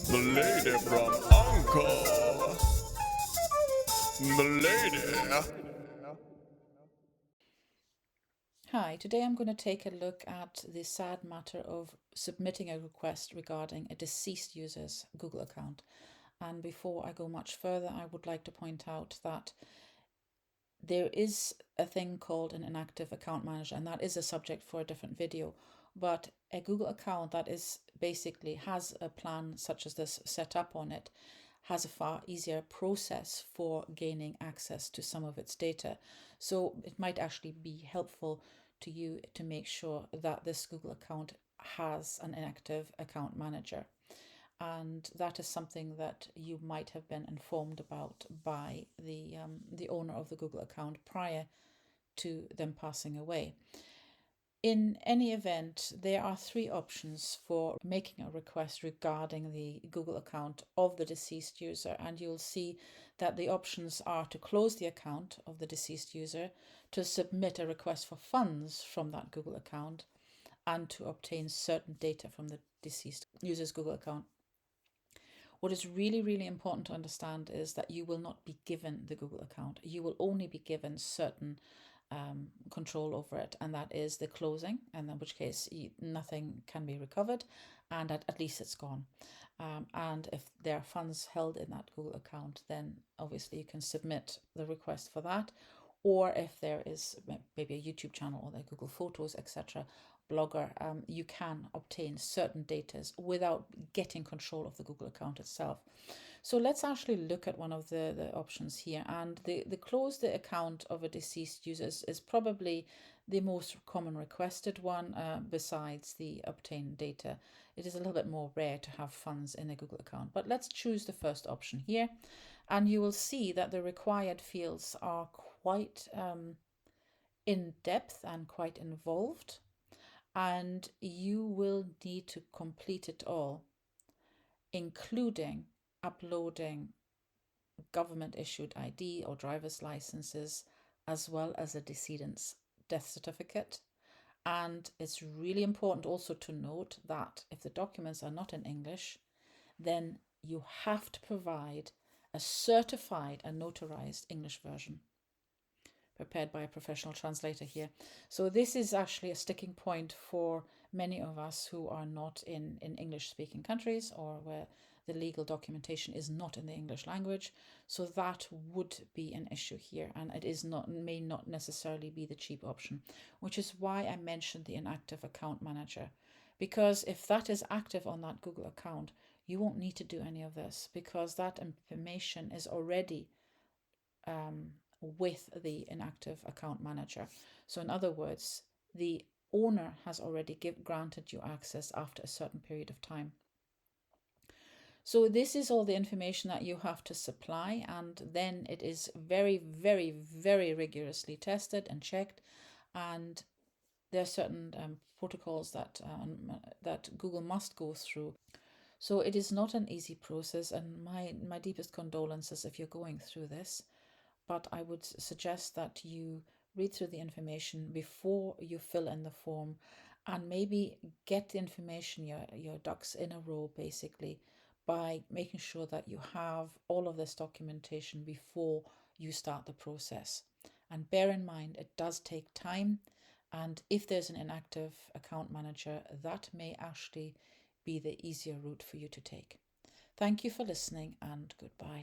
The lady from Uncle. The lady. Hi, today I'm going to take a look at the sad matter of submitting a request regarding a deceased user's Google account. And before I go much further, I would like to point out that there is a thing called an inactive account manager, and that is a subject for a different video. But a Google account that is basically has a plan such as this set up on it has a far easier process for gaining access to some of its data. So it might actually be helpful to you to make sure that this Google account has an inactive account manager. And that is something that you might have been informed about by the owner of the Google account prior to them passing away. In any event, there are three options for making a request regarding the Google account of the deceased user, and you'll see that the options are to close the account of the deceased user, to submit a request for funds from that Google account, and to obtain certain data from the deceased user's Google account. What is really, really important to understand is that you will not be given the Google account. You will only be given certain control over it, and that is the closing, and in which case nothing can be recovered, and at least it's gone. And if there are funds held in that Google account, then obviously you can submit the request for that. Or if there is maybe a YouTube channel or the Google Photos, etc., blogger, you can obtain certain data without getting control of the Google account itself. So let's actually look at one of the options here. And the close the account of a deceased user is probably the most common requested one, besides the obtain data. It is a little bit more rare to have funds in a Google account. But let's choose the first option here. And you will see that the required fields are quite in depth and quite involved. And you will need to complete it all, including uploading government issued ID or driver's licenses, as well as a decedent's death certificate. And it's really important also to note that if the documents are not in English, then you have to provide a certified and notarized English version prepared by a professional translator here. So this is actually a sticking point for many of us who are not in English speaking countries, or where the legal documentation is not in the English language. So that would be an issue here, and it is not, may not necessarily be the cheap option, which is why I mentioned the inactive account manager. Because if that is active on that Google account, you won't need to do any of this, because that information is already with the inactive account manager. So in other words, the owner has already granted you access after a certain period of time. So this is all the information that you have to supply, and then it is very, very, very rigorously tested and checked. And there are certain protocols that Google must go through. So it is not an easy process, and my deepest condolences if you're going through this. But I would suggest that you read through the information before you fill in the form, and maybe get the information, your ducks in a row, basically, by making sure that you have all of this documentation before you start the process. And bear in mind, it does take time. And if there's an inactive account manager, that may actually be the easier route for you to take. Thank you for listening, and goodbye.